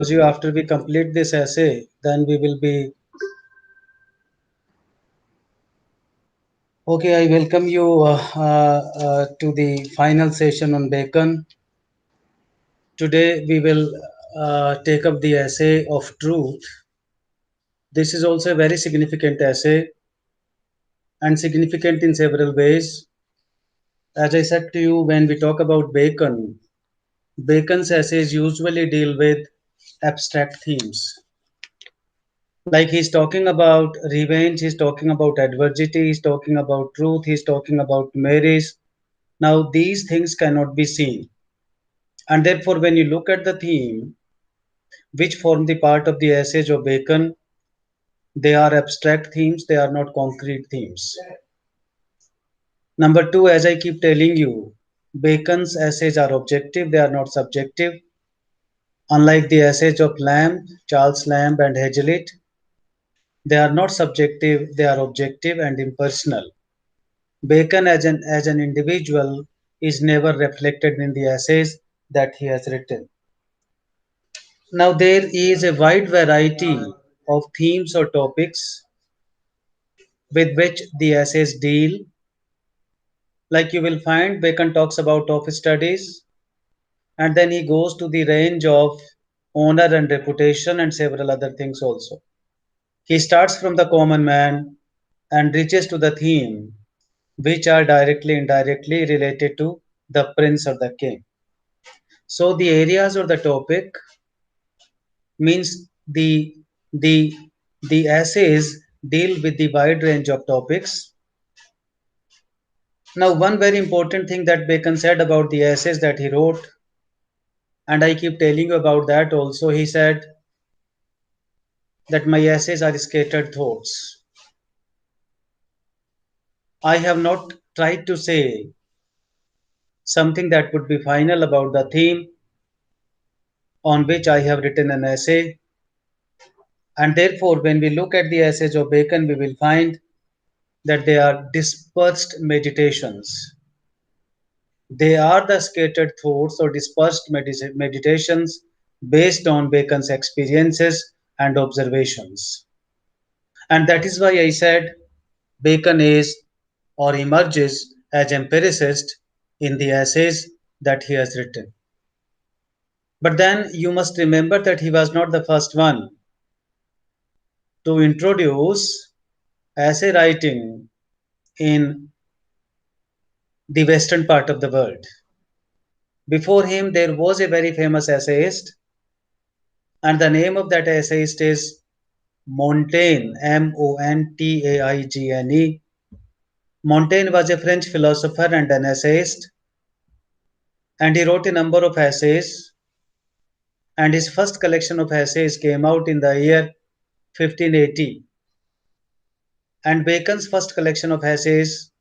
you after we complete this essay, then we will be okay. I welcome you to the final session on Bacon. Today we will take up the essay of truth. This is also a very significant essay and significant in several ways. As I said to you, when we talk about Bacon, Bacon's essays usually deal with abstract themes. Like he's talking about revenge, he's talking about adversity, he's talking about truth, he's talking about marriage. Now, these things cannot be seen. And therefore, when you look at the theme, which form the part of the essay of Bacon, they are abstract themes, they are not concrete themes. Number two, as I keep telling you, Bacon's essays are objective, they are not subjective. Unlike the essays of Lamb, Charles Lamb, and Hazlitt, they are not subjective, they are objective and impersonal. Bacon as an individual is never reflected in the essays that he has written. Now there is a wide variety of themes or topics with which the essays deal. Like you will find Bacon talks about office studies and then he goes to the range of honor and reputation and several other things also. He starts from the common man and reaches to the theme which are directly indirectly related to the prince or the king. So the areas or the topic means the the essays deal with the wide range of topics. Now, one very important thing that Bacon said about the essays that he wrote, and I keep telling you about that also, he said that my essays are scattered thoughts. I have not tried to say something that would be final about the theme on which I have written an essay. And therefore, when we look at the essays of Bacon, we will find that they are dispersed meditations. They are the scattered thoughts or dispersed meditations based on Bacon's experiences and observations. And that is why I said Bacon is or emerges as empiricist in the essays that he has written. But then you must remember that he was not the first one to introduce essay writing in the western part of the world. Before him, there was a very famous essayist, and the name of that essayist is Montaigne, Montaigne. Montaigne was a French philosopher and an essayist, and he wrote a number of essays. And his first collection of essays came out in the year 1580. And Bacon's first collection of essays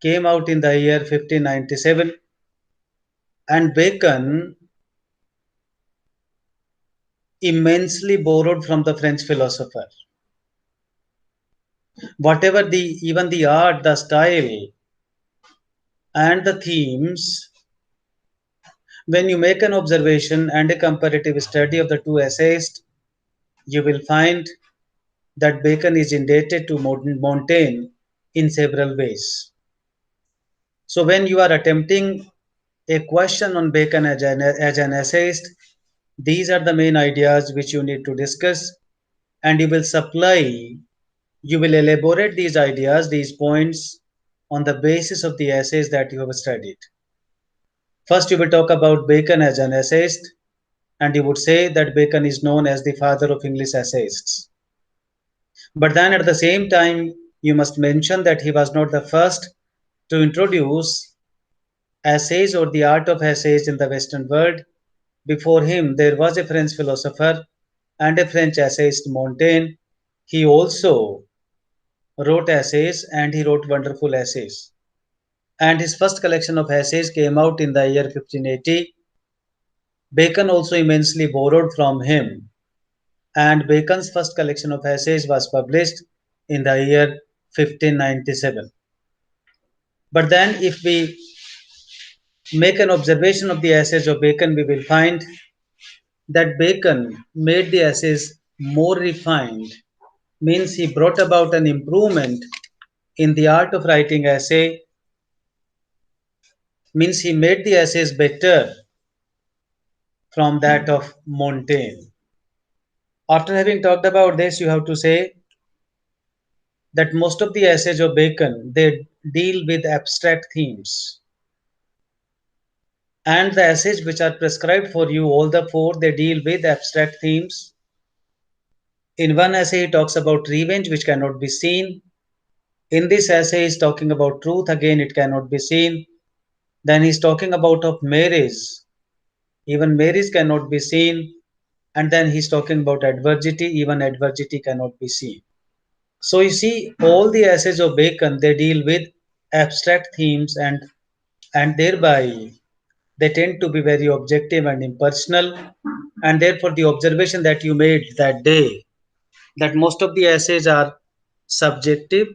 came out in the year 1597. And Bacon immensely borrowed from the French philosopher. Whatever even the art, the style, and the themes, when you make an observation and a comparative study of the two essayists, you will find that Bacon is indebted to Montaigne in several ways. So when you are attempting a question on Bacon as an essayist, these are the main ideas which you need to discuss, and you will elaborate these ideas, these points on the basis of the essays that you have studied. First, you will talk about Bacon as an essayist, and you would say that Bacon is known as the father of English essayists. But then at the same time, you must mention that he was not the first to introduce essays or the art of essays in the Western world. Before him, there was a French philosopher and a French essayist, Montaigne. He also wrote essays and he wrote wonderful essays. And his first collection of essays came out in the year 1580. Bacon also immensely borrowed from him, and Bacon's first collection of essays was published in the year 1597. But then, if we make an observation of the essays of Bacon, we will find that Bacon made the essays more refined means he brought about an improvement in the art of writing essay, means he made the essays better from that of Montaigne. After having talked about this, you have to say that most of the essays of Bacon they deal with abstract themes, and the essays which are prescribed for you, all the four, they deal with abstract themes. In one essay, he talks about revenge, which cannot be seen. In this essay, he's talking about truth, again, it cannot be seen. Then he's talking about of marriage, even marriage cannot be seen. And then he's talking about adversity, even adversity cannot be seen. So you see, all the essays of Bacon, they deal with abstract themes, and thereby they tend to be very objective and impersonal. And therefore, the observation that you made that day, that most of the essays are subjective,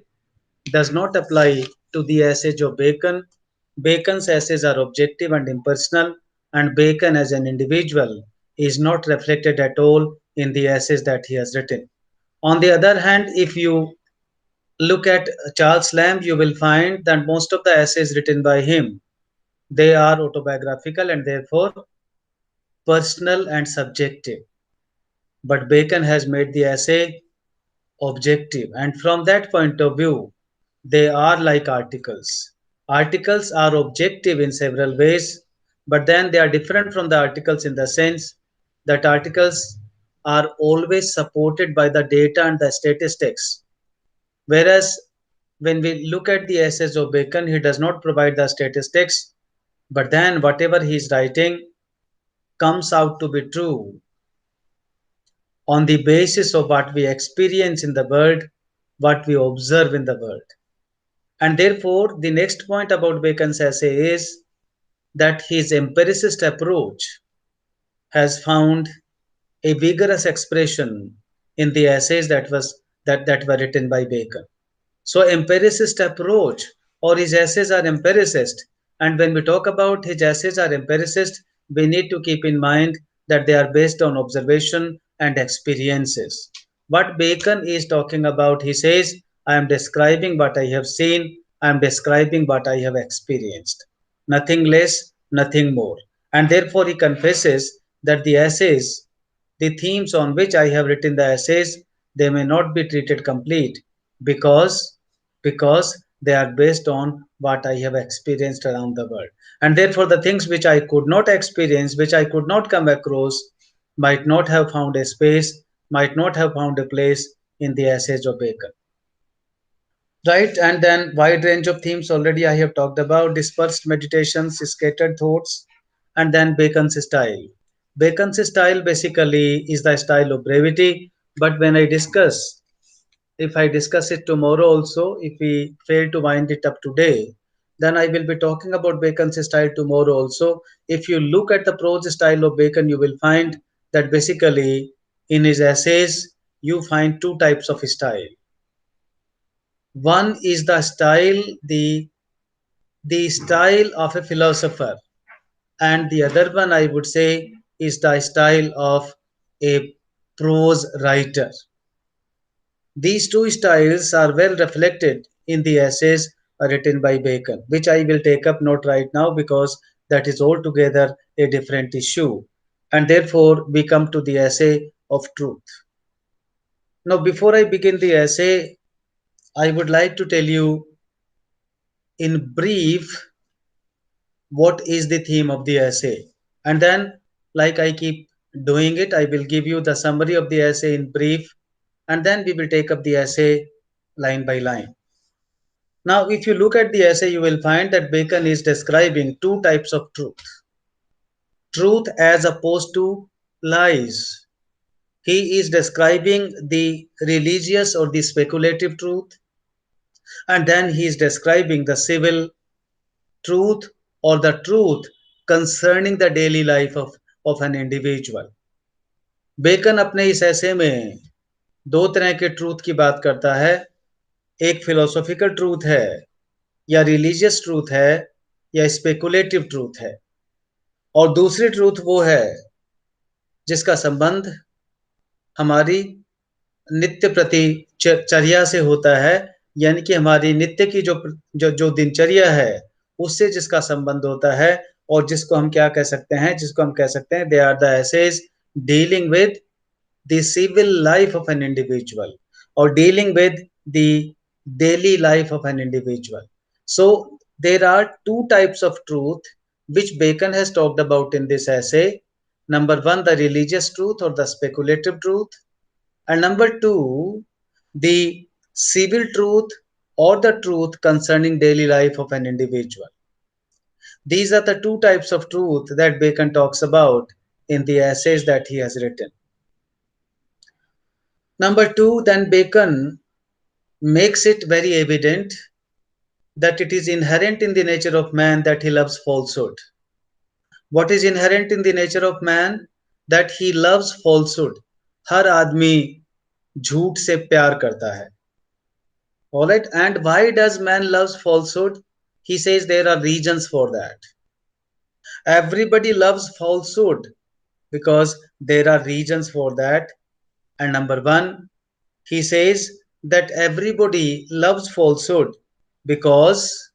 does not apply to the essays of Bacon. Bacon's essays are objective and impersonal, and Bacon as an individual is not reflected at all in the essays that he has written. On the other hand, if you look at Charles Lamb, you will find that most of the essays written by him, they are autobiographical and therefore personal and subjective. But Bacon has made the essay objective, and from that point of view, they are like articles. Articles are objective in several ways, but then they are different from the articles in the sense that articles are always supported by the data and the statistics. Whereas when we look at the essays of Bacon, he does not provide the statistics, but then whatever he is writing comes out to be true on the basis of what we experience in the world, what we observe in the world. And therefore, the next point about Bacon's essay is that his empiricist approach has found a vigorous expression in the essays that were written by Bacon. So empiricist approach, or his essays are empiricist. And when we talk about his essays are empiricist, we need to keep in mind that they are based on observation and experiences. What Bacon is talking about, he says, I am describing what I have seen, I am describing what I have experienced. Nothing less, nothing more. And therefore he confesses that the essays, the themes on which I have written the essays, they may not be treated complete because they are based on what I have experienced around the world. And therefore, the things which I could not experience, which I could not come across, might not have found a space, might not have found a place in the essays of Bacon. Right, and then wide range of themes already I have talked about, dispersed meditations, scattered thoughts, and then Bacon's style. Bacon's style basically is the style of brevity, but when I discuss, if I discuss it tomorrow also, if we fail to wind it up today, then I will be talking about Bacon's style tomorrow also. If you look at the prose style of Bacon, you will find that basically in his essays, you find two types of style. One is the style of a philosopher, and the other one I would say is the style of a prose writer. These two styles are well reflected in the essays written by Bacon, which I will take up not right now because that is altogether a different issue. And therefore, we come to the essay of truth. Now, before I begin the essay, I would like to tell you in brief what is the theme of the essay. And then, like I keep doing it, I will give you the summary of the essay in brief, and then we will take up the essay line by line. Now, if you look at the essay, you will find that Bacon is describing two types of truth. Truth as opposed to lies. He is describing the religious or the speculative truth, and then he is describing the civil truth or the truth concerning the daily life of an individual. Bacon अपने इस ऐसे में दो तरह के truth की बात करता है. एक फिलोसॉफिकल ट्रूथ है या रिलीजियस ट्रूथ है या स्पेकुलेटिव ट्रूथ है, और दूसरी ट्रूथ वो है जिसका संबंध हमारी नित्य प्रति चर्या से होता है, यानी कि हमारी नित्य की जो जो जो दिनचर्या है उससे जिसका संबंध होता है, और जिसको हम क्या कह सकते हैं, जिसको हम कह सकते हैं they are the essays dealing with the civil life of an individual or dealing with the daily life of an individual. So there are two types of truth which Bacon has talked about in this essay. Number one, the religious truth or the speculative truth, and number two, the civil truth or the truth concerning daily life of an individual. These are the two types of truth that Bacon talks about in the essays that he has written. Number two, then Bacon makes it very evident that it is inherent in the nature of man that he loves falsehood. What is inherent in the nature of man? That he loves falsehood. हर आदमी झूठ से प्यार करता है. Alright, and why does man loves falsehood? He says there are reasons for that. Everybody loves falsehood because there are reasons for that. And number one, he says that everybody loves falsehood because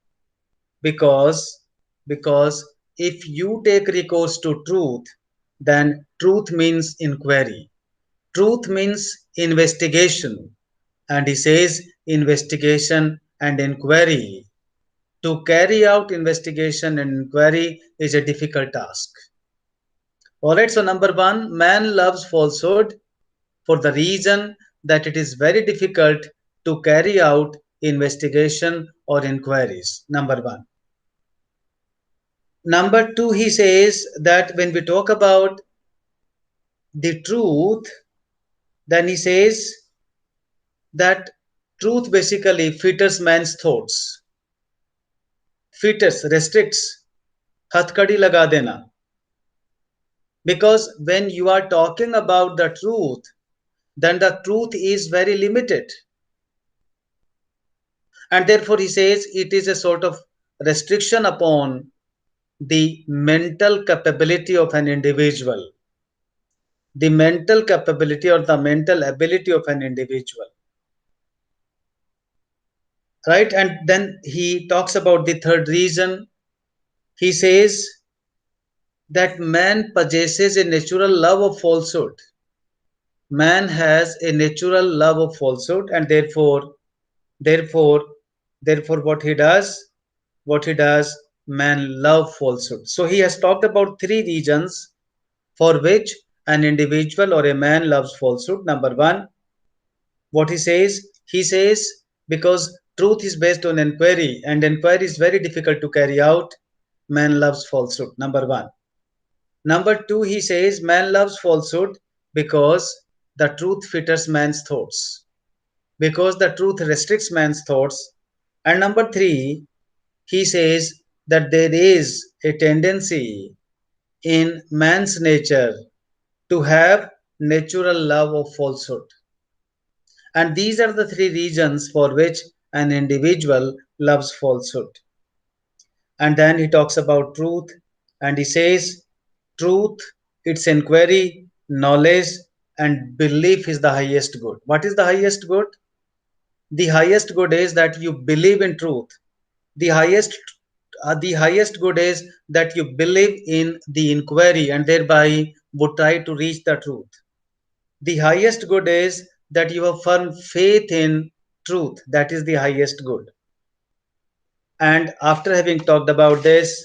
because because if you take recourse to truth, then truth means inquiry, truth means investigation, and he says investigation and inquiry, to carry out investigation and inquiry is a difficult task. All right, so number one, man loves falsehood for the reason that it is very difficult to carry out investigation or inquiries. Number one. Number two, he says that when we talk about the truth, then he says that truth basically filters man's thoughts. Filters, restricts, hathkadi laga dena. Because when you are talking about the truth, then the truth is very limited. And therefore, he says it is a sort of restriction upon the mental capability of an individual, the mental capability or the mental ability of an individual. Right? And then he talks about the third reason. He says that man possesses a natural love of falsehood. Man has a natural love of falsehood, and therefore, therefore, what he does, man love falsehood. So he has talked about three reasons for which an individual or a man loves falsehood. Number one, what he says because truth is based on inquiry, and inquiry is very difficult to carry out, man loves falsehood. Number one. Number two, he says man loves falsehood because the truth filters man's thoughts, because the truth restricts man's thoughts. And number three, he says that there is a tendency in man's nature to have natural love of falsehood. And these are the three reasons for which an individual loves falsehood. And then he talks about truth, and he says truth, its inquiry, knowledge, and belief is the highest good. What is the highest good? The highest good is that you believe in truth. The highest good is that you believe in the inquiry and thereby would try to reach the truth. The highest good is that you have firm faith in truth. That is the highest good. And after having talked about this,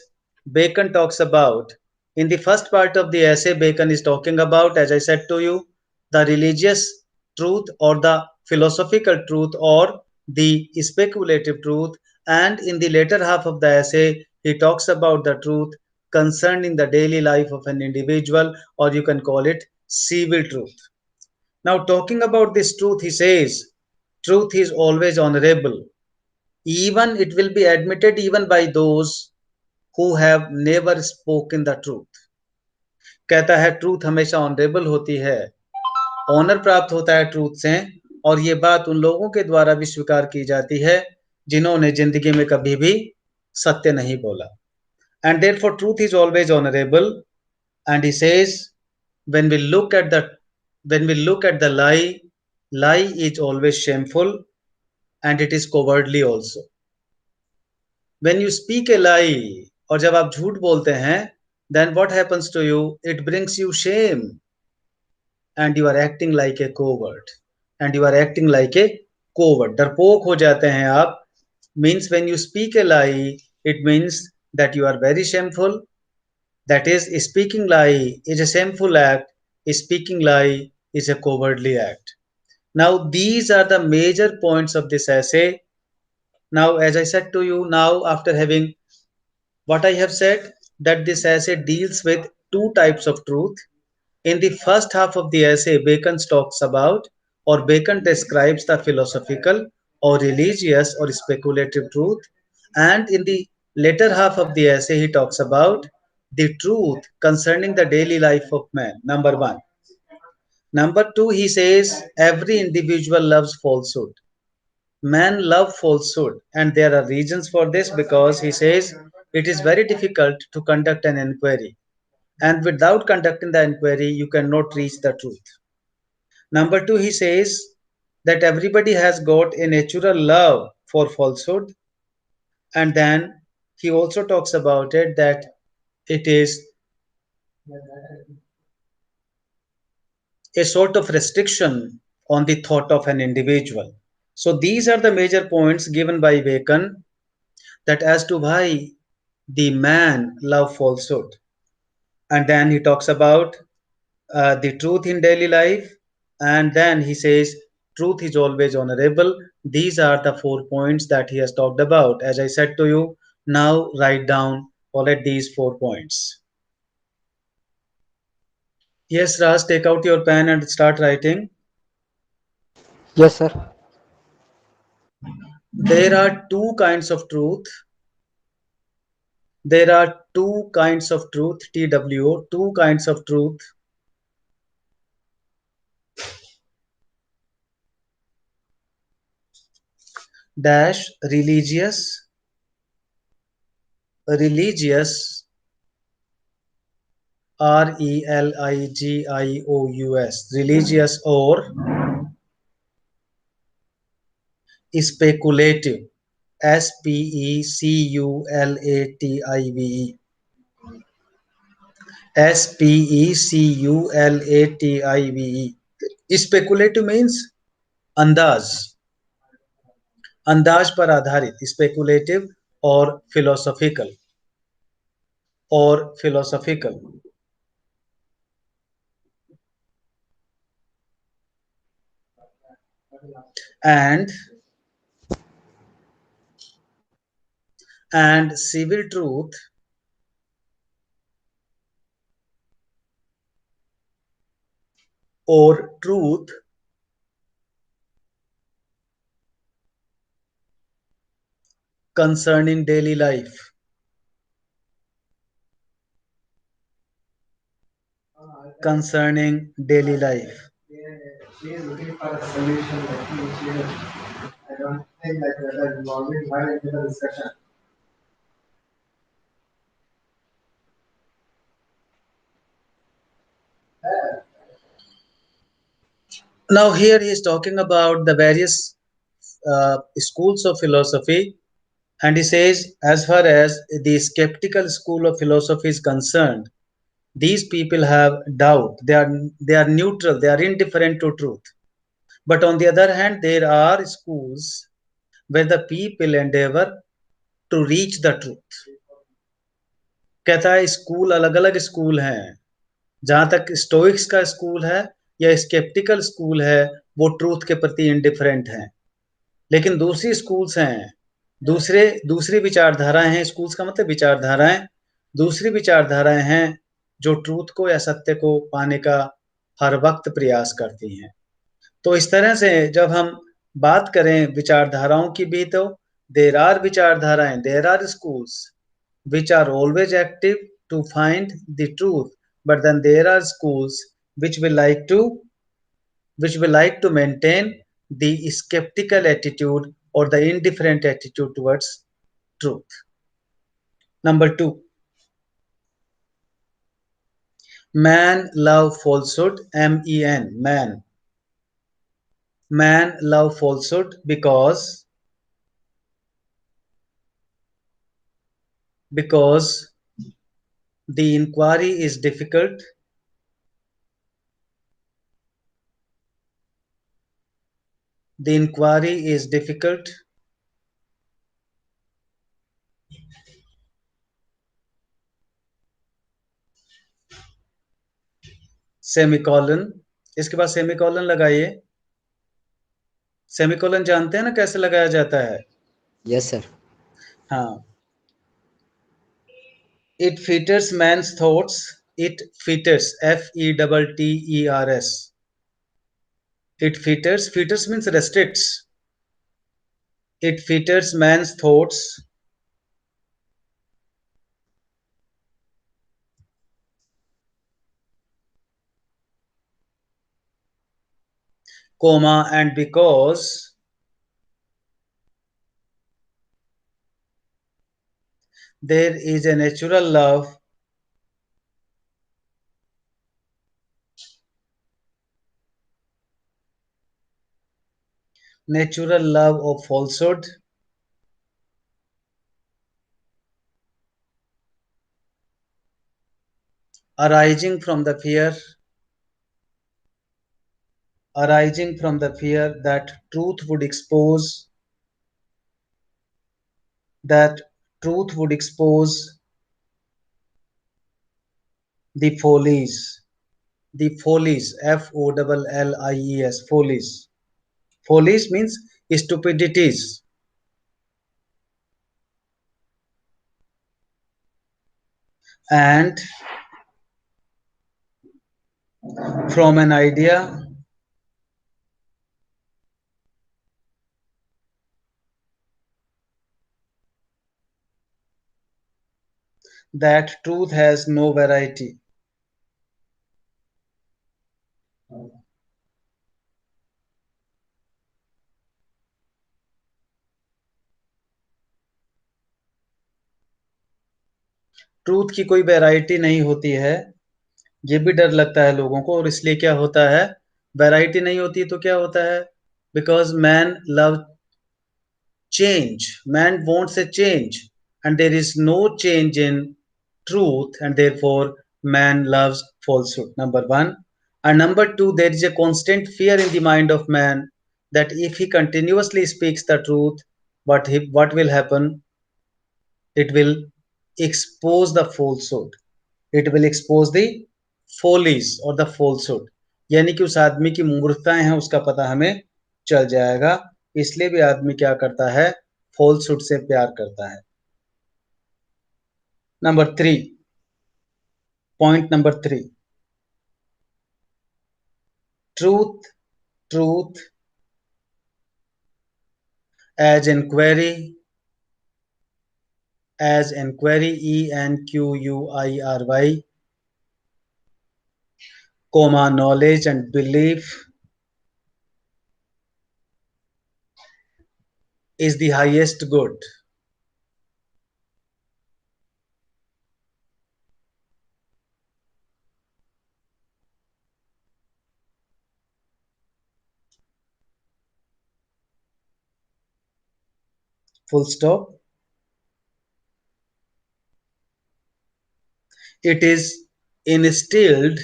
Bacon talks about, in the first part of the essay, Bacon is talking about, as I said to you, the religious truth or the philosophical truth or the speculative truth. And in the later half of the essay, he talks about the truth concerning the daily life of an individual, or you can call it civil truth. Now, talking about this truth, he says, truth is always honorable. Even it will be admitted even by those who have never spoken the truth. कहता है truth हमेशा honourable होती है, honour प्राप्त होता है truth से, और ये बात उन लोगों के द्वारा भी स्वीकार की जाती है जिन्होंने जिंदगी में कभी भी सत्य नहीं बोला. And therefore truth is always honorable. And he says when we look at the when we look at the lie, lie is always shameful and it is cowardly also. When you speak a lie, और जब आप झूठ बोलते हैं, then what happens to you? It brings you shame and you are acting like a coward. And you are acting like a coward. डरपोक हो जाते हैं आप. Means when you speak a lie, it means that you are very shameful. That is, speaking lie is a shameful act. Speaking lie is a cowardly act. Now, these are the major points of this essay. Now, as I said to you, now after having what I have said, that this essay deals with two types of truth. In the first half of the essay, Bacon talks about or Bacon describes the philosophical or religious or speculative truth. And in the later half of the essay, he talks about the truth concerning the daily life of man. Number one. Number two, he says every individual loves falsehood. Men love falsehood, and there are reasons for this because he says it is very difficult to conduct an inquiry, and without conducting the inquiry, you cannot reach the truth. Number two, he says that everybody has got a natural love for falsehood, and then he also talks about it that it is a sort of restriction on the thought of an individual. So these are the major points given by Bacon that as to why the man love falsehood. And then he talks about the truth in daily life, and then he says truth is always honorable. These are the 4 points that he has talked about. As I said to you, now write down all of these 4 points. Yes, Raj, take out your pen and start writing. Yes, sir. There are two kinds of truth. There are two kinds of truth, TWO, two kinds of truth. Dash religious, religious, religious or speculative, speculative, speculative. Speculative means अंदाज, अंदाज पर आधारित, speculative और philosophical and civil truth or truth concerning daily life. Concerning daily life. She is looking for a solution. I don't think that we are involving her into the discussion. Now, here he is talking about the various schools of philosophy, and he says, as far as the skeptical school of philosophy is concerned, these people have doubt. They are neutral. They are indifferent to truth. But on the other hand, there are schools where the people endeavor to reach the truth. कहता है school अलग अलग school हैं. जहां तक Stoics का school है या स्केप्टिकल स्कूल है, वो ट्रूथ के प्रति इंडिफरेंट हैं. लेकिन दूसरी स्कूल्स हैं, दूसरी विचारधाराएं हैं. स्कूल्स का मतलब विचारधाराएं. दूसरी विचारधाराएं हैं जो ट्रूथ को या सत्य को पाने का हर वक्त प्रयास करती हैं. तो इस तरह से जब हम बात करें विचारधाराओं की भी, तो देर आर विचारधाराएं, there are schools which are always active to find the truth, but then there are schools which will like to maintain the skeptical attitude or the indifferent attitude towards truth. Number two, Man love falsehood. Men. Man. Man love falsehood because the inquiry is difficult. The inquiry is difficult. Semicolon, इसके बाद semicolon लगाइए। Semicolon जानते हैं ना कैसे लगाया जाता है? Yes, sir. हाँ। It fetters man's thoughts. It fetters. Fetters. It fetters. Fetters means restricts. It fetters man's thoughts, comma, and because there is a natural love of falsehood, arising from the fear that that truth would expose the follies. The follies, Follies. Follies means stupidities. And from an idea that truth has no variety. Truth की कोई variety नहीं होती है, ये भी डर लगता है लोगों को। और इसलिए क्या होता है, वैरायटी नहीं होती तो क्या होता है, because man love change. Man wants a change, and there is no change in truth, and therefore man loves falsehood. Number one. And number two, there is a constant fear in the mind of man that if he continuously speaks the truth, what will happen? It will expose the falsehood. It will expose the follies or the falsehood. यानी कि उस आदमी की मूर्खताएं हैं उसका पता हमें चल जाएगा। इसलिए भी आदमी क्या करता है, फॉल्सहुड से प्यार करता है। Number three, point number three, truth truth as inquiry ENQUIRY, comma, knowledge and belief is the highest good. Full stop. It is instilled,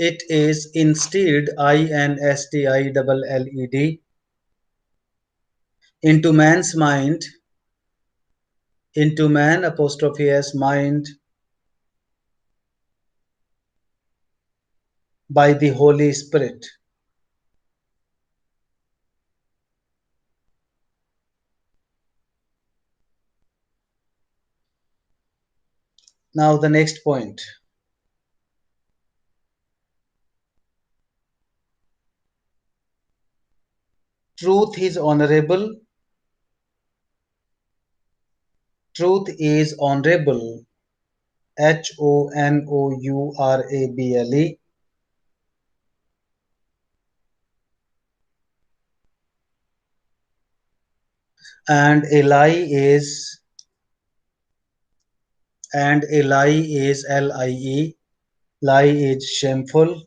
INSTILLED, into man's mind, into man apostrophe s mind, by the Holy Spirit. Now the next point. Truth is honorable. Truth is honorable. HONOURABLE. And a lie is LIE. Lie is shameful.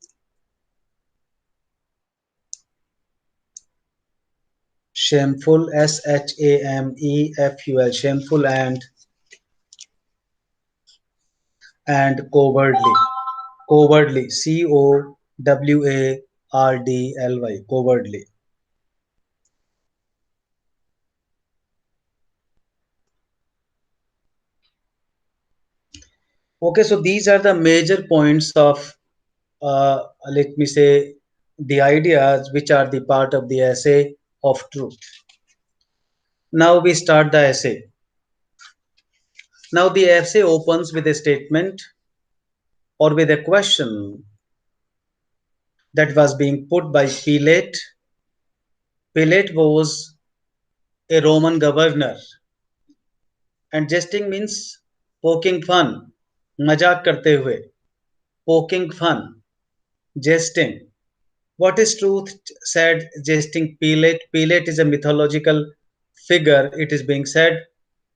Shameful, Shameful, shameful, and cowardly. Cowardly, Cowardly, cowardly. Okay, so these are the major points of, let me say, the ideas which are the part of the essay of truth. Now we start the essay. Now the essay opens with a statement or with a question that was being put by Pilate. Pilate was a Roman governor, and jesting means poking fun, मजाक करते हुए, poking fun, jesting. What is truth? Said jesting Pilate. Pilate is a mythological figure. It is being said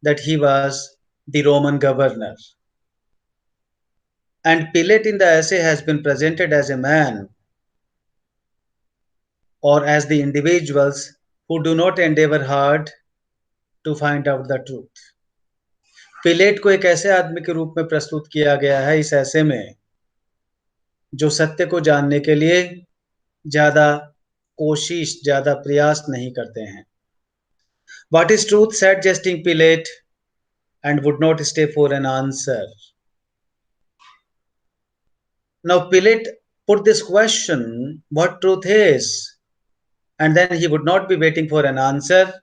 that he was the Roman governor. And Pilate in the essay has been presented as a man or as the individuals who do not endeavor hard to find out the truth. Pellet को एक ऐसे आदमी के रूप में प्रस्तुत किया गया है इस ऐसे में जो सत्य को जानने के लिए ज्यादा कोशिश, ज्यादा प्रयास नहीं करते हैं. What is truth? Said jesting Pilate, and would not stay for an answer. Now Pilate put this question, what truth is? And then he would not be waiting for an answer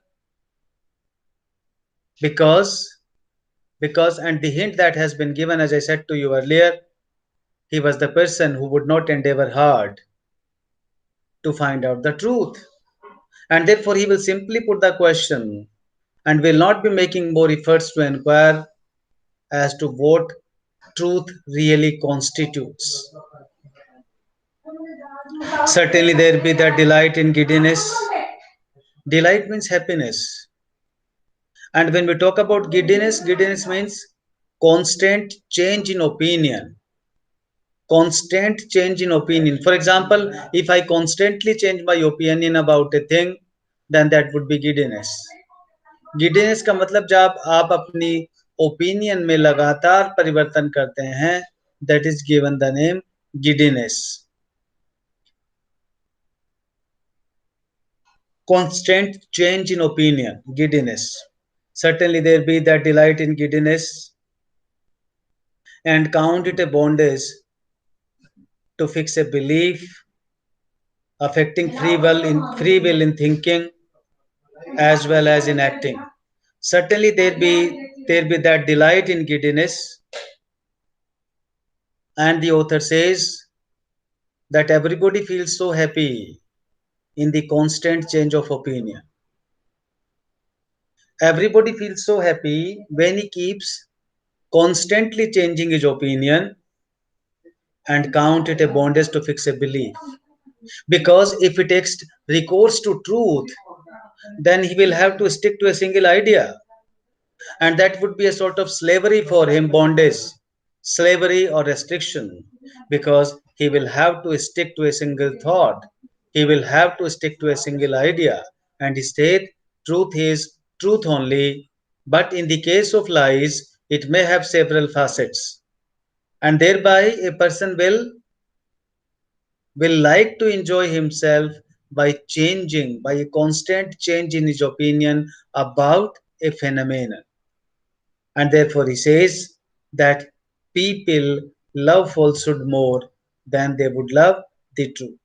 because and the hint that has been given, as I said to you earlier, he was the person who would not endeavor hard to find out the truth. And therefore he will simply put the question and will not be making more efforts to inquire as to what truth really constitutes. Certainly there be that delight in giddiness. Delight means happiness. And when we talk about giddiness, giddiness means constant change in opinion. Constant change in opinion. For example, if I constantly change my opinion about a thing, then that would be giddiness. Giddiness का मतलब जब आप अपनी opinion में लगातार परिवर्तन करते हैं, that is given the name giddiness. Constant change in opinion, giddiness. Certainly there be that delight in giddiness, and count it a bondage to fix a belief, affecting free will in thinking as well as in acting. Certainly there be that delight in giddiness, and the author says that everybody feels so happy in the constant change of opinion. Everybody feels so happy when he keeps constantly changing his opinion and count it a bondage to fix a belief. Because if he takes recourse to truth, then he will have to stick to a single idea. And that would be a sort of slavery for him, bondage, slavery or restriction, because he will have to stick to a single thought. He will have to stick to a single idea and state truth is truth only. But in the case of lies, it may have several facets. And thereby a person will like to enjoy himself by changing, by a constant change in his opinion about a phenomenon. And therefore he says that people love falsehood more than they would love the truth.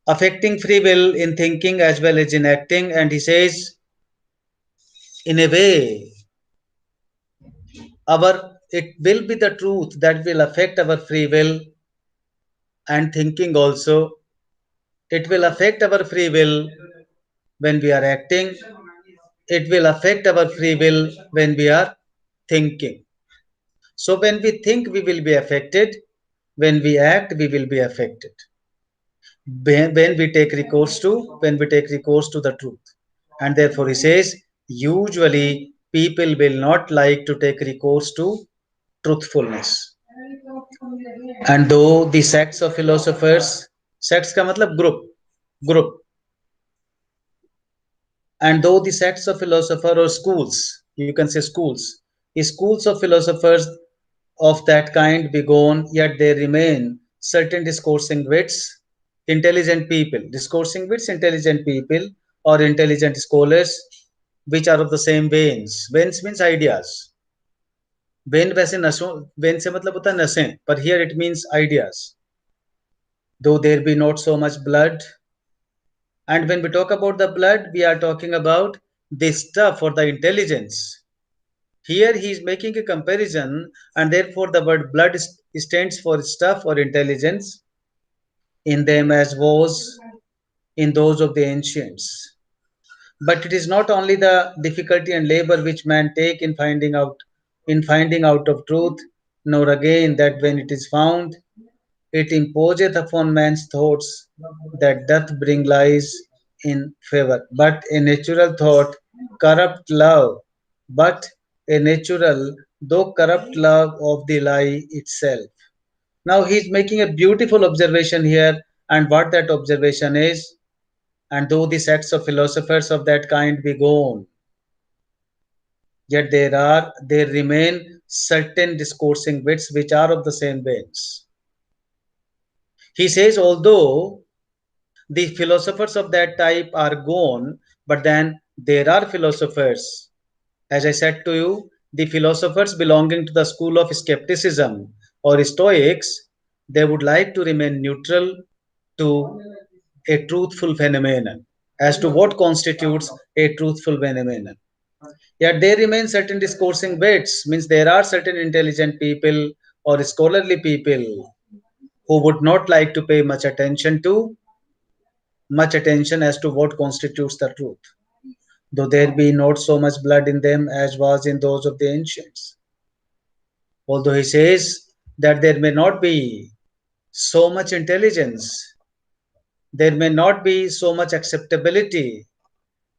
Affecting free will in thinking as well as in acting, and he says, in a way, it will be the truth that will affect our free will and thinking also. It will affect our free will when we are acting. It will affect our free will when we are thinking. So when we think, we will be affected. When we act, we will be affected. When we take recourse to the truth. And therefore he says, usually people will not like to take recourse to truthfulness. And though the sects of philosophers, sects का मतलब group, and though the sects of philosopher or schools, you can say schools of philosophers of that kind be gone, yet there remain certain discoursing wits, intelligent people, discoursing wits, intelligent people, or intelligent scholars, which are of the same veins. Veins means ideas. When वैसे नशों, when से मतलब होता है नशें, पर here it means ideas. Though there be not so much blood, and when we talk about the blood, we are talking about the stuff or the intelligence. Here he is making a comparison, and therefore the word blood stands for stuff or intelligence in them as was in those of the ancients. But it is not only the difficulty and labor which man take in finding out of truth, nor again that when it is found, it imposeth upon man's thoughts that doth bring lies in favor. But a natural thought, corrupt love, but a natural, though corrupt love of the lie itself. Now he is making a beautiful observation here, and what that observation is, and though the sects of philosophers of that kind be gone, yet there remain certain discoursing wits which are of the same veins. He says, although the philosophers of that type are gone, but then there are philosophers. As I said to you, the philosophers belonging to the school of skepticism or Stoics, they would like to remain neutral to a truthful phenomenon as to what constitutes a truthful phenomenon. Yet there remain certain discoursing bits, means there are certain intelligent people or scholarly people who would not like to pay much attention as to what constitutes the truth, though there be not so much blood in them as was in those of the ancients. Although he says that there may not be so much intelligence, there may not be so much acceptability,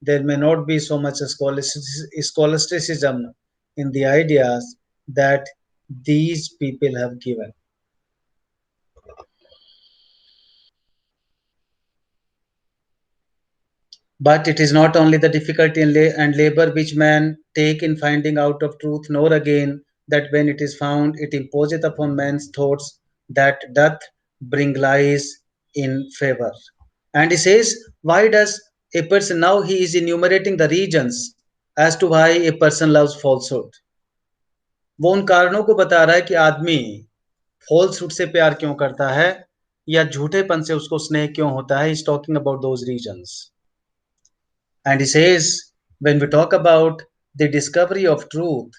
there may not be so much scholasticism in the ideas that these people have given. But it is not only the difficulty and labor which man take in finding out of truth, nor again that when it is found, it imposeth upon man's thoughts that doth bring lies in favor. And he says, why does a person, now he is enumerating the reasons as to why a person loves falsehood. वो उन कारणों को बता रहा है कि आदमी falsehood से प्यार क्यों करता है या झूठेपन से उसको स्नेह क्यों होता है. He is talking about those reasons. And he says, when we talk about the discovery of truth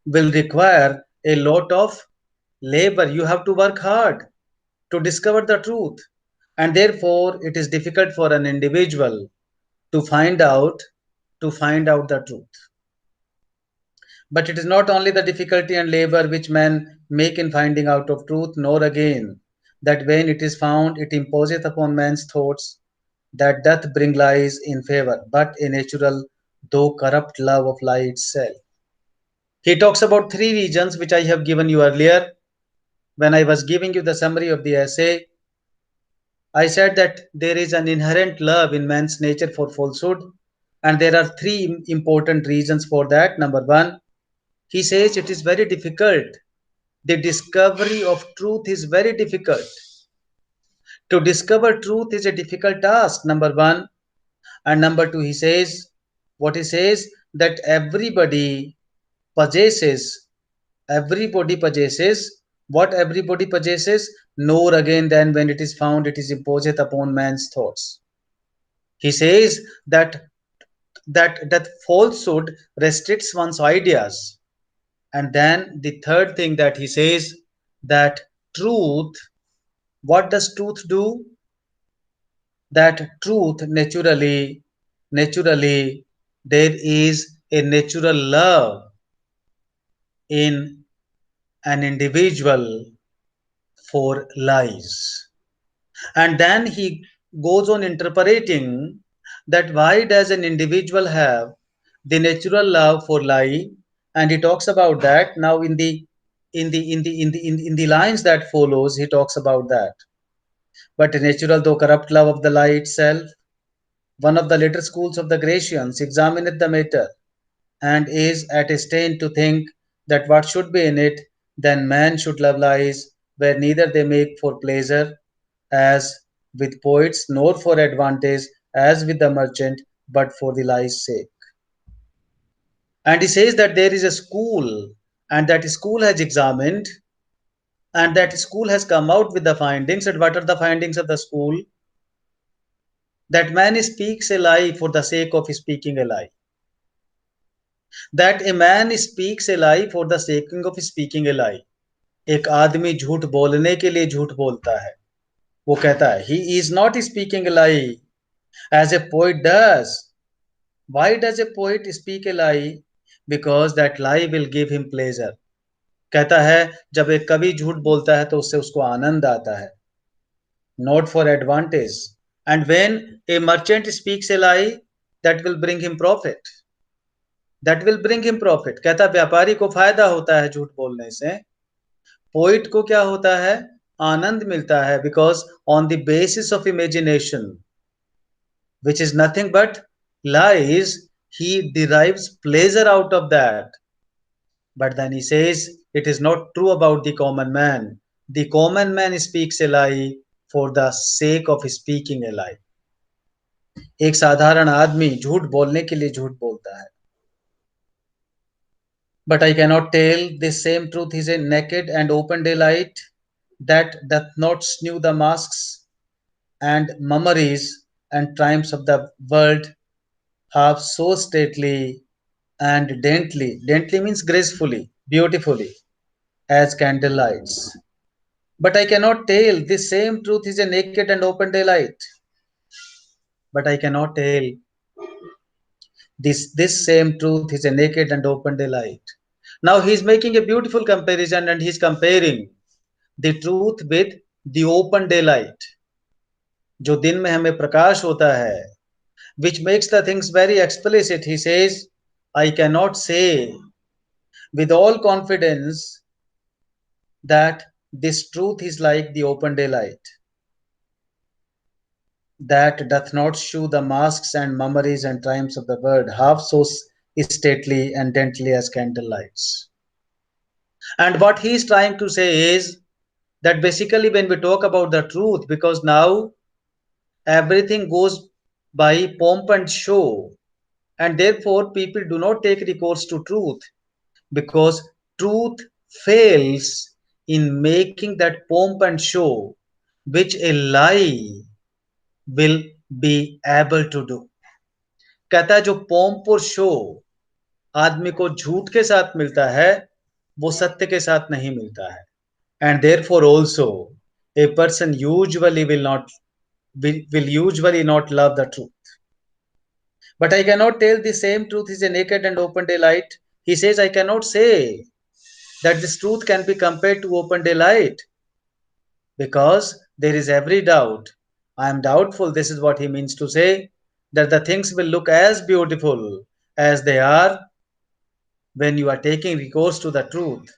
will require a lot of labor. You have to work hard to discover the truth. And therefore, it is difficult for an individual to find out the truth. But it is not only the difficulty and labor which men make in finding out of truth, nor again that when it is found, it imposeth upon man's thoughts that doth bring lies in favor, but a natural, though corrupt love of lie itself. He talks about three reasons which I have given you earlier. When I was giving you the summary of the essay, I said that there is an inherent love in man's nature for falsehood, and there are three important reasons for that. Number one, he says it is very difficult. The discovery of truth is very difficult. To discover truth is a difficult task, number one. And number two, what he says, that possesses, everybody possesses, what everybody possesses, nor again than when it is found, it is imposed upon man's thoughts. He says that falsehood restricts one's ideas. And then the third thing that he says, that truth, what does truth do? That truth naturally, there is a natural love in an individual for lies. And then he goes on interpreting that why does an individual have the natural love for lie, and he talks about that now in the in the lines that follows, he talks about that. But natural though corrupt love of the lie itself, one of the later schools of the Grecians examineth the matter, and is at a stain to think that what should be in it, then man should love lies, where neither they make for pleasure, as with poets, nor for advantage, as with the merchant, but for the lie's sake. And he says that there is a school, and that school has examined, and that school has come out with the findings. And what are the findings of the school? That man speaks a lie for the sake of speaking a lie. That a man speaks a lie for the sake of speaking a lie. एक आदमी झूठ बोलने के लिए झूठ बोलता है. वो कहता है he is not speaking a lie as a poet does. Why does a poet speak a lie? Because that lie will give him pleasure. कहता है जब एक कवि झूठ बोलता है तो उससे उसको आनंद आता है. Not for advantage. And when a merchant speaks a lie, that will bring him profit. That will bring him profit. कहता व्यापारी को फायदा होता है झूठ बोलने से. पोइट को क्या होता है? आनंद मिलता है, because on the basis of imagination, which is nothing but lies, he derives pleasure out of that. But then he says it is not true about the common man. The common man speaks a lie for the sake of speaking a lie. एक साधारण आदमी झूठ बोलने के लिए झूठ बोलता है. But I cannot tell this same truth is a naked and open daylight that doth not snew the masks and mummeries and triumphs of the world, half so stately and daintily. Daintily means gracefully, beautifully, as candle lights. But I cannot tell this same truth is a naked and open daylight. But I cannot tell this same truth is a naked and open daylight. Now he is making a beautiful comparison, and he is comparing the truth with the open daylight. जो दिन में हमें प्रकाश होता है, which makes the things very explicit. He says, I cannot say with all confidence that this truth is like the open daylight, that doth not shew the masks and mummeries and triumphs of the world, half so stately and daintily as candle lights. And what he is trying to say is that basically when we talk about the truth, because now everything goes by pomp and show, and therefore people do not take recourse to truth, because truth fails in making that pomp and show which a lie will be able to do. कहता है जो pomp और show आदमी को झूठ के साथ मिलता है, वो सत्य के साथ नहीं मिलता है. And therefore also a person usually will usually not love the truth. But I cannot tell the same truth is a naked and open daylight. He says I cannot say that this truth can be compared to open daylight, because there is every doubt. I am doubtful. This is what he means to say, that the things will look as beautiful as they are when you are taking recourse to the truth.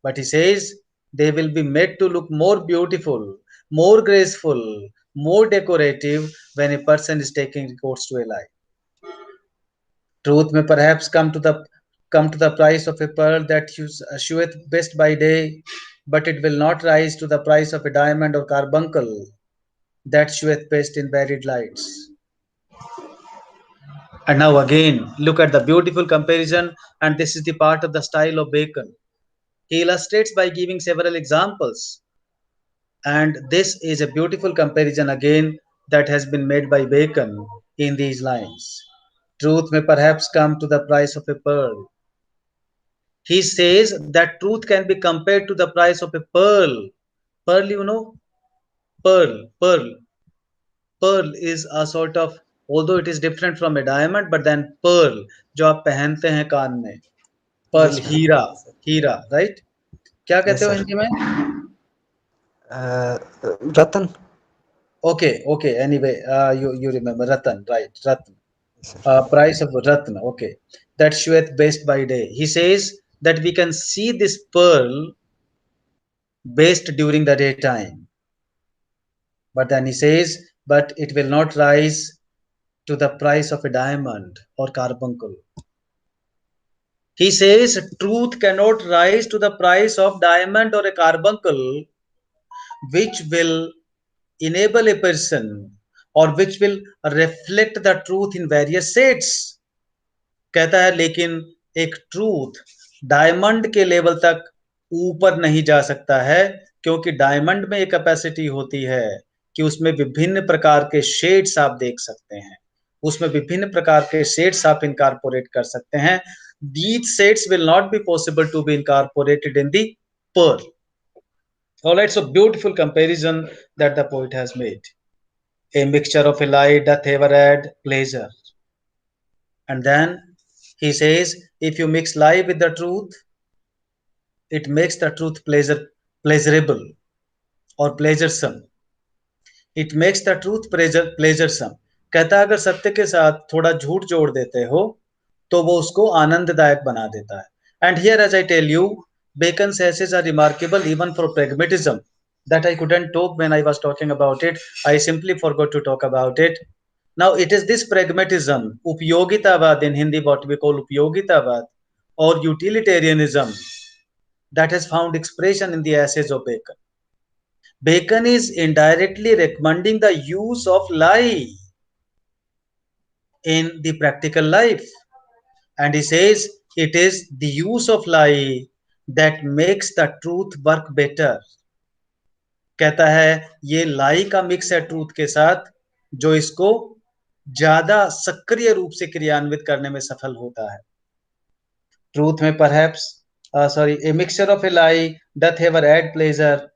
But he says they will be made to look more beautiful, more graceful, more decorative when a person is taking recourse to a lie. Truth may perhaps come to the price of a pearl that sheweth best by day, but it will not rise to the price of a diamond or carbuncle that sheweth best in varied lights. And now again, look at the beautiful comparison, and this is the part of the style of Bacon. He illustrates by giving several examples, and this is a beautiful comparison again that has been made by Bacon in these lines. Truth may perhaps come to the price of a pearl. He says that truth can be compared to the price of a pearl. Pearl, pearl. Pearl is a sort of, although it is different from a diamond, but then pearl, जो आप पहनते हैं कान में. Pearl, Yes, sir. हीरा, हीरा, right? क्या कहते Yes, हो sir. Hindi में? Ratan. Okay. Anyway, you remember Ratan, right? Ratan. Yes, sir. Price of Ratna. Okay, that showeth best by day. He says that we can see this pearl based during the daytime. But then he says, but it will not rise to the price of a diamond or carbuncle. He says truth cannot rise to the price of diamond or a carbuncle, which will enable a person or which will reflect the truth in various shades. कहता है लेकिन एक truth diamond के level तक ऊपर नहीं जा सकता है, क्योंकि डायमंड में एक कैपेसिटी होती है कि उसमें विभिन्न प्रकार के शेड्स आप देख सकते हैं, उसमें विभिन्न प्रकार के शेड्स आप इनकॉर्पोरेट कर सकते हैं. These shades will not be possible to be incorporated in the pearl. All right, so beautiful comparison that the poet has made. A mixture of a lie doth ever add pleasure. And then he says, if you mix lie with the truth, it makes the truth pleasurable or pleasuresome. It makes the truth pleasuresome. कहता है अगर सत्य के साथ थोड़ा झूठ जोड़ देते हो तो वो उसको आनंददायक बना देता है. And here, as I tell you, Bacon's essays are remarkable even for pragmatism that I couldn't talk when I was talking about it. I simply forgot to talk about it. Now, it is this pragmatism, उपयोगितावाद in Hindi, what we call उपयोगितावाद or utilitarianism, that has found expression in the essays of Bacon. Bacon is indirectly recommending the use of lie in the practical life. And he says it is the use of lie that makes the truth work better. कहता है ये लाई का mix है truth के साथ जो इसको ज्यादा सक्रिय रूप से क्रियान्वित करने में सफल होता है. ट्रूथ में perhaps a mixture of a lie doth ever add pleasure.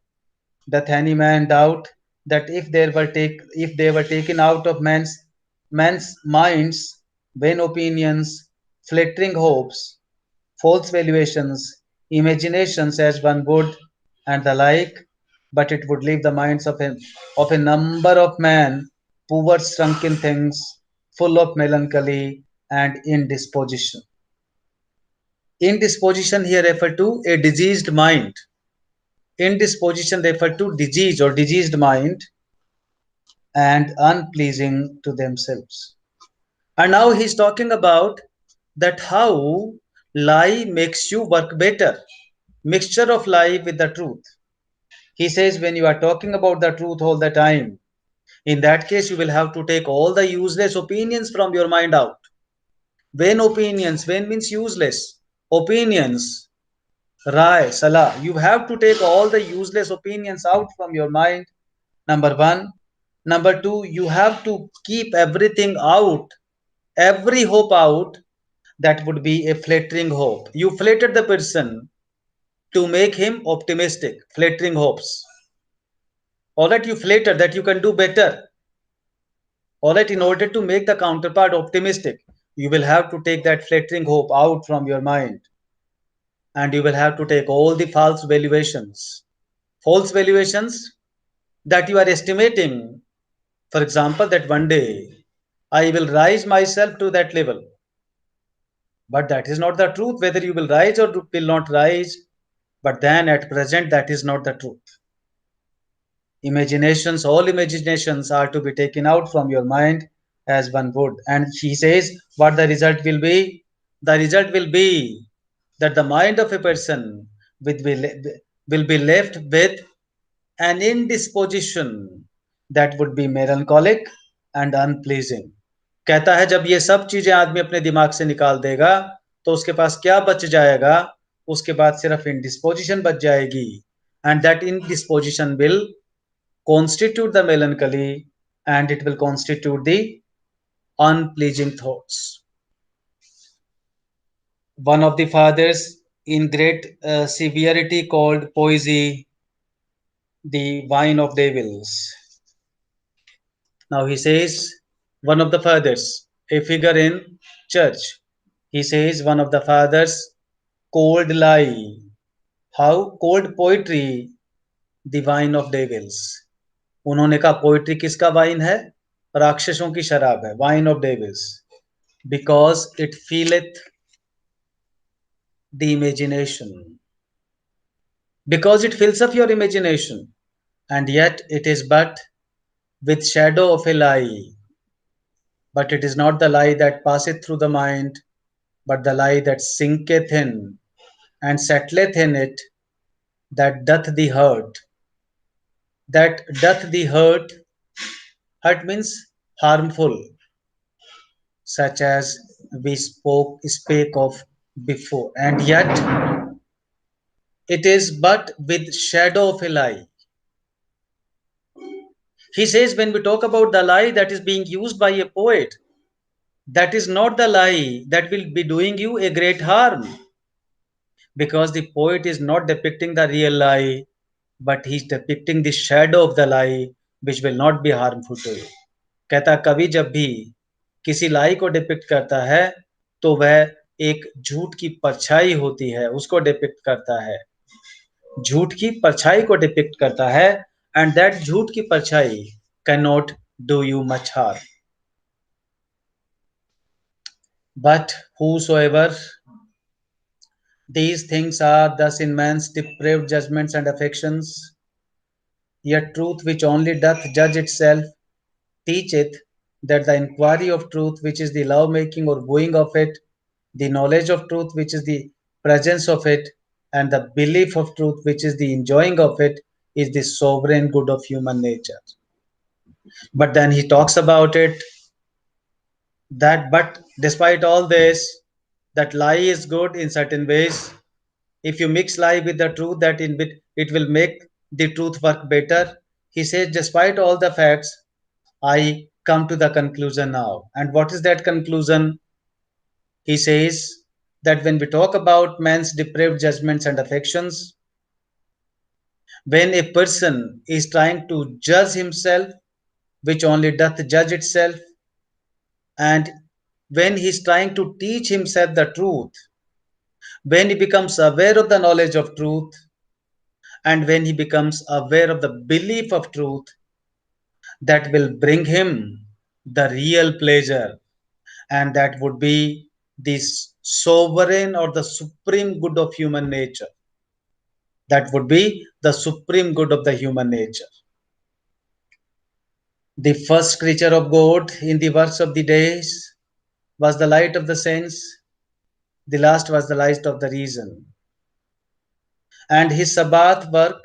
Doth any man doubt that if they were taken out of man's minds, vain opinions, flattering hopes, false valuations, imaginations as one would, and the like, but it would leave the minds of a number of men poor shrunken things, full of melancholy and indisposition. Indisposition here refer to a diseased mind. Indisposition refer to disease or diseased mind and unpleasing to themselves. And now he's talking about that how lie makes you work better. Mixture of lie with the truth. He says when you are talking about the truth all the time, in that case you will have to take all the useless opinions from your mind out. Vain opinions, vain means useless. Opinions, Rai, Salah, you have to take all the useless opinions out from your mind. Number one. Number two, you have to keep everything out, every hope out. That would be a flattering hope. You flattered the person to make him optimistic, flattering hopes. All right, you flatter that you can do better. All right, in order to make the counterpart optimistic, you will have to take that flattering hope out from your mind. And you will have to take all the false valuations. False valuations that you are estimating. For example, that one day I will rise myself to that level. But that is not the truth, whether you will rise or will not rise. But then at present, that is not the truth. Imaginations, all imaginations are to be taken out from your mind as one would. And he says what the result will be. The result will be that the mind of a person will be left with an indisposition that would be melancholic and unpleasing. कहता है जब ये सब चीजें आदमी अपने दिमाग से निकाल देगा तो उसके पास क्या बच जाएगा, उसके बाद सिर्फ indisposition बच जाएगी. And that indisposition will constitute the melancholy and it will constitute the unpleasing thoughts. One of the fathers in great severity called poesy the wine of devils. Now he says one of the fathers, a figure in church, he says one of the fathers cold lie, how cold poetry, the wine of devils. उन्होंने कहा poetry किसका wine है, राक्षसों की शराब है, wine of devils, because it फीलeth the imagination, because it fills up your imagination, and yet it is but with shadow of a lie. But it is not the lie that passeth through the mind, but the lie that sinketh in and settleth in it, that doth the hurt. That doth the hurt. Hurt means harmful, such as we spake of before, and yet it is but with shadow of a lie. He says when we talk about the lie that is being used by a poet, that is not the lie that will be doing you a great harm, because the poet is not depicting the real lie, but he's depicting the shadow of the lie which will not be harmful to you. कहता कवि जब भी किसी लाई को depict करता है तो वह एक झूठ की परछाई होती है उसको डिपिक्ट करता है, झूठ की परछाई को डिपिक्ट करता है, एंड दैट झूठ की परछाई can not do you much harm. But whosoever these things are thus in man's depraved judgments and affections, yet truth which only doth judge itself teacheth that the inquiry of truth which is the love making or wooing of it, the knowledge of truth which is the presence of it, and the belief of truth which is the enjoying of it is the sovereign good of human nature. But then he talks about it that but despite all this, that lie is good in certain ways. If you mix lie with the truth, that in it will make the truth work better. He says despite all the facts, I come to the conclusion now. And what is that conclusion? He says that when we talk about man's depraved judgments and affections, when a person is trying to judge himself, which only doth judge itself, and when he is trying to teach himself the truth, when he becomes aware of the knowledge of truth, and when he becomes aware of the belief of truth, that will bring him the real pleasure, and that would be the sovereign or the supreme good of human nature. That would be the supreme good of the human nature. The first creature of God in the works of the days was the light of the sense, the last was the light of the reason. And his Sabbath work,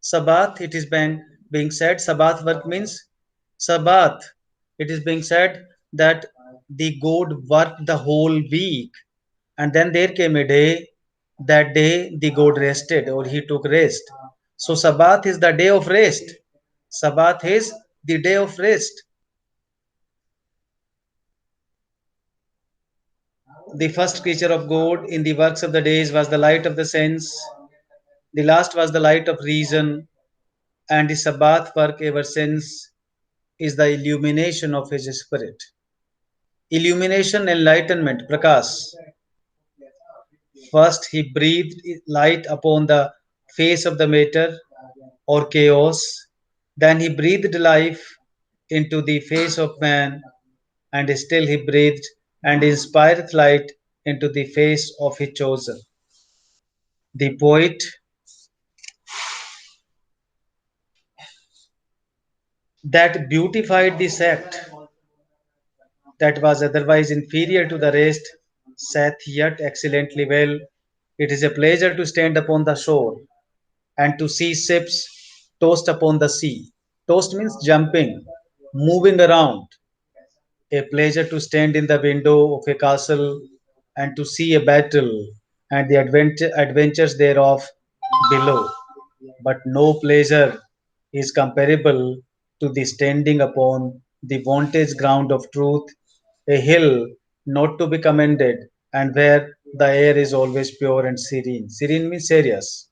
Sabbath, it is being said, Sabbath work means Sabbath. It is being said that the God worked the whole week, and then there came a day, that day the God rested or he took rest. So Sabbath is the day of rest. Sabbath is the day of rest. The first creature of God in the works of the days was the light of the sense, the last was the light of reason, and the Sabbath work ever since is the illumination of his spirit. Illumination, enlightenment, Prakash. First, he breathed light upon the face of the matter or chaos. Then he breathed life into the face of man, and still he breathed and inspired light into the face of his chosen. The poet that beautified this act that was otherwise inferior to the rest saith yet excellently well. It is a pleasure to stand upon the shore and to see ships tossed upon the sea. Tossed means jumping, moving around. A pleasure to stand in the window of a castle and to see a battle and the adventures thereof below. But no pleasure is comparable to the standing upon the vantage ground of truth, a hill not to be commended, and where the air is always pure and serene. Serene means serious.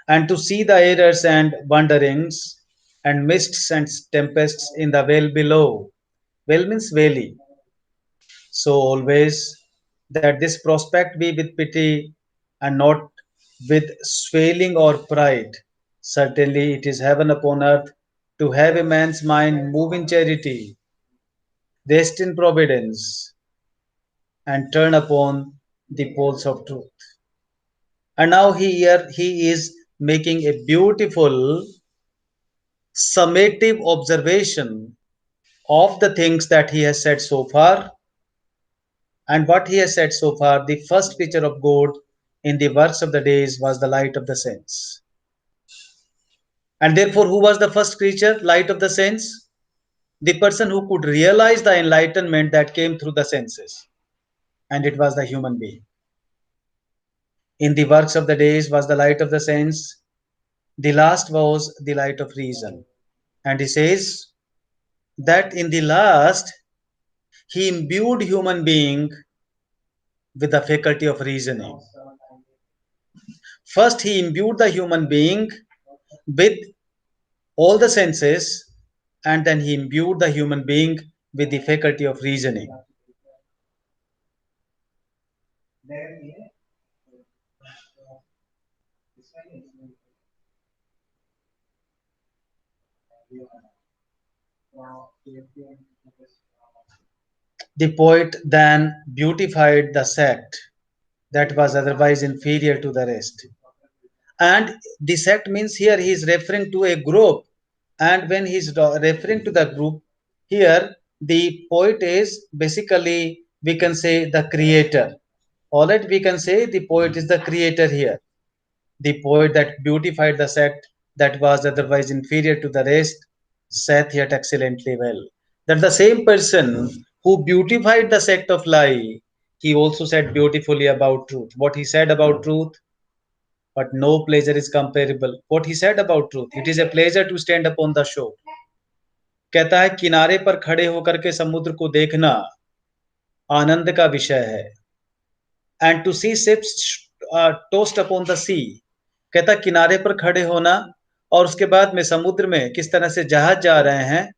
And to see the errors and wanderings and mists and tempests in the well below. Well means valley. So always that this prospect be with pity and not with swelling or pride. Certainly it is heaven upon earth to have a man's mind move in charity, rest in providence, and turn upon the poles of truth. And now he is making a beautiful summative observation of the things that he has said so far. And what he has said so far, the first feature of God in the works of the days was the light of the sense. And therefore, who was the first creature? Light of the sense. The person who could realize the enlightenment that came through the senses. And it was the human being. In the works of the days was the light of the sense. The last was the light of reason. And he says that in the last, he imbued human being with the faculty of reasoning. First, he imbued the human being with all the senses, and then he imbued the human being with the faculty of reasoning. The poet then beautified the sect that was otherwise inferior to the rest. And the sect means here he is referring to a group. And when he is referring to the group, here the poet is basically, we can say, the creator. All right, we can say the poet is the creator here. The poet that beautified the sect that was otherwise inferior to the rest saith yet excellently well. That the same person who beautified the sect of lie, he also said beautifully about truth. What he said about truth, but no pleasure is comparable. What he said about truth, it is a pleasure to stand upon the shore. कहता है किनारे पर खड़े होकर के समुद्र को देखना आनंद का विषय है. And to see ships tossed upon the sea. कहता किनारे पर खड़े होना और उसके बाद में समुद्र में किस तरह से जहाज जा रहे हैं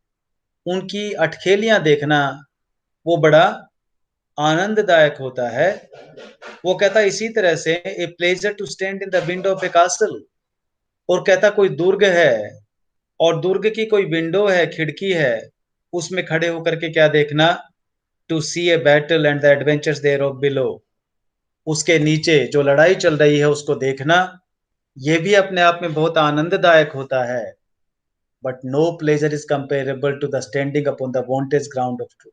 उनकी अटखेलियां देखना वो बड़ा आनंददायक होता है. वो कहता इसी तरह से a pleasure to stand in the window of a castle. और कहता कोई दुर्ग है और दुर्ग की कोई विंडो है, खिड़की है, उसमें खड़े होकर के क्या देखना, to see a battle and the adventures thereof below. उसके नीचे जो लड़ाई चल रही है उसको देखना, ये भी अपने आप में बहुत आनंददायक होता है. But no pleasure is comparable to the standing upon the vantage ground of truth.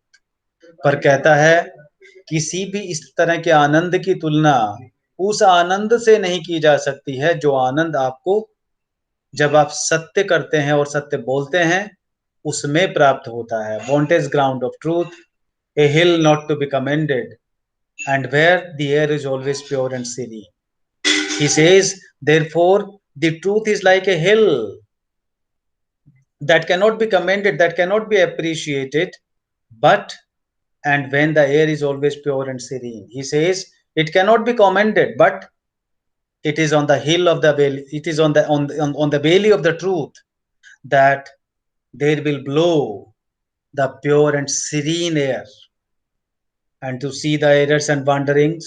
पर कहता है किसी भी इस तरह के आनंद की तुलना उस आनंद से नहीं की जा सकती है जो आनंद आपको जब आप सत्य करते हैं और सत्य बोलते हैं उसमें प्राप्त होता है. Vantage ground of truth, a hill not to be commanded, and where the air is always pure and serene. He says, therefore, the truth is like a hill that cannot be commended, that cannot be appreciated, but and when the air is always pure and serene. He says, it cannot be commended, but it is on the hill of the valley, it is on the valley of the truth that there will blow the pure and serene air. And to see the errors and wanderings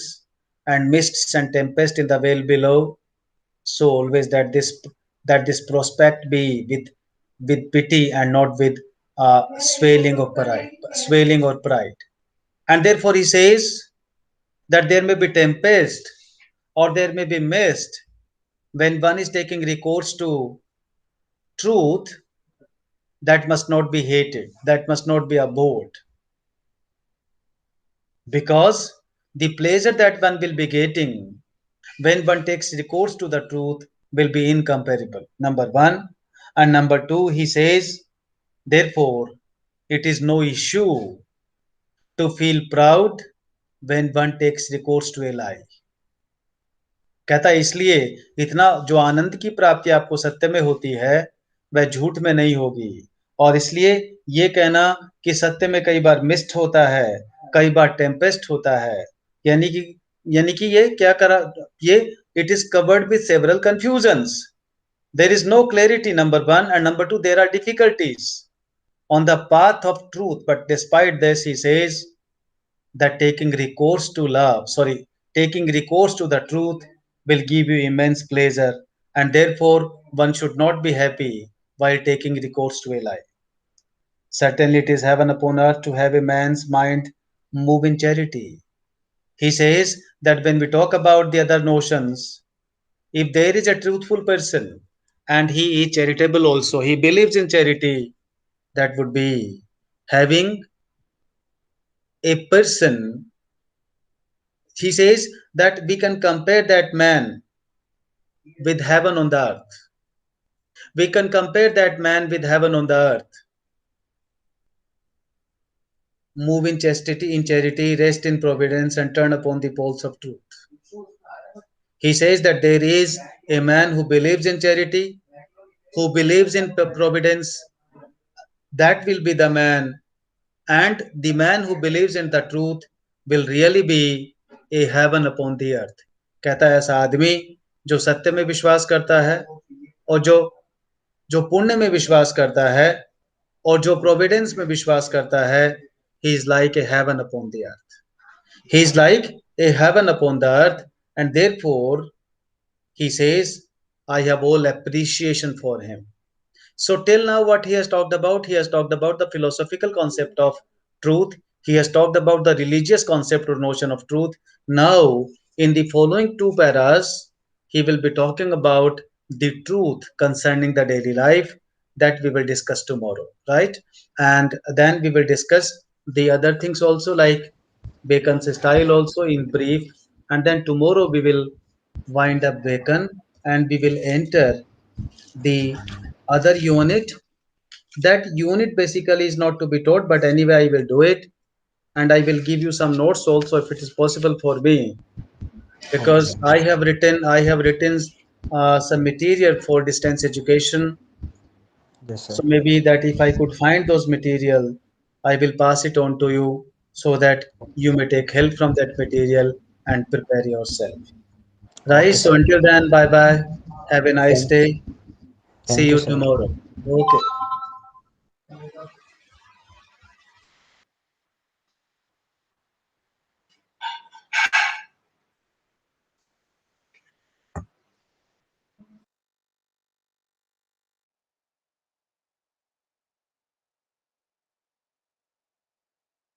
and mists and tempest in the vale below, so always that this prospect be with pity and not with swelling or pride. And therefore he says that there may be tempest or there may be mist when one is taking recourse to truth, that must not be hated, that must not be abhorred, because the pleasure that one will be getting when one takes recourse to the truth will be incomparable. Number one. And number two, he says, therefore, it is no issue to feel proud when one takes recourse to a lie. कहता है इसलिए इतना जो आनंद की प्राप्ति आपको सत्य में होती है वह झूठ में नहीं होगी. और इसलिए ये कहना कि सत्य में कई बार मिस्ट होता है, कई बार टेम्पेस्ट होता है, यानी कि ये क्या करा, ये it is covered with several confusions. There is no clarity, number one, and number two, there are difficulties on the path of truth. But despite this, he says that taking recourse to the truth will give you immense pleasure, and therefore one should not be happy while taking recourse to a lie. Certainly, it is heaven upon earth to have a man's mind move in charity. He says that when we talk about the other notions, If there is a truthful person and he is charitable also, he believes in charity, that would be having a person. He says that we can compare that man with heaven on the earth. We can compare that man with heaven on the earth. Move in charity, rest in providence, and turn upon the poles of truth. He says that there is a man who believes in charity, who believes in providence. That will be the man, and the man who believes in the truth will really be a heaven upon the earth. कहता है ऐसा आदमी जो सत्य में विश्वास करता है और जो जो पुण्य में विश्वास करता है और जो प्रोविडेंस में विश्वास करता है, he is like a heaven upon the earth. He is like a heaven upon the earth, and therefore he says, I have all appreciation for him. So, till now, what he has talked about, he has talked about the philosophical concept of truth, he has talked about the religious concept or notion of truth. Now, in the following two paras, he will be talking about the truth concerning the daily life that we will discuss tomorrow, right? And then we will discuss the other things also, like Bacon's style, also in brief. And then tomorrow, we will wind up Bacon and we will enter the other unit. That unit basically is not to be taught, but anyway I will do it, and I will give you some notes also if it is possible for me, Okay, because sir. I have written some material for distance education. Yes, So sir. maybe that if I could find those material, I will pass it on to you so that you may take help from that material and prepare yourself, right? Okay, So sir. until then, bye bye, have a nice Thank, day, see thank you, you sir. tomorrow. Okay.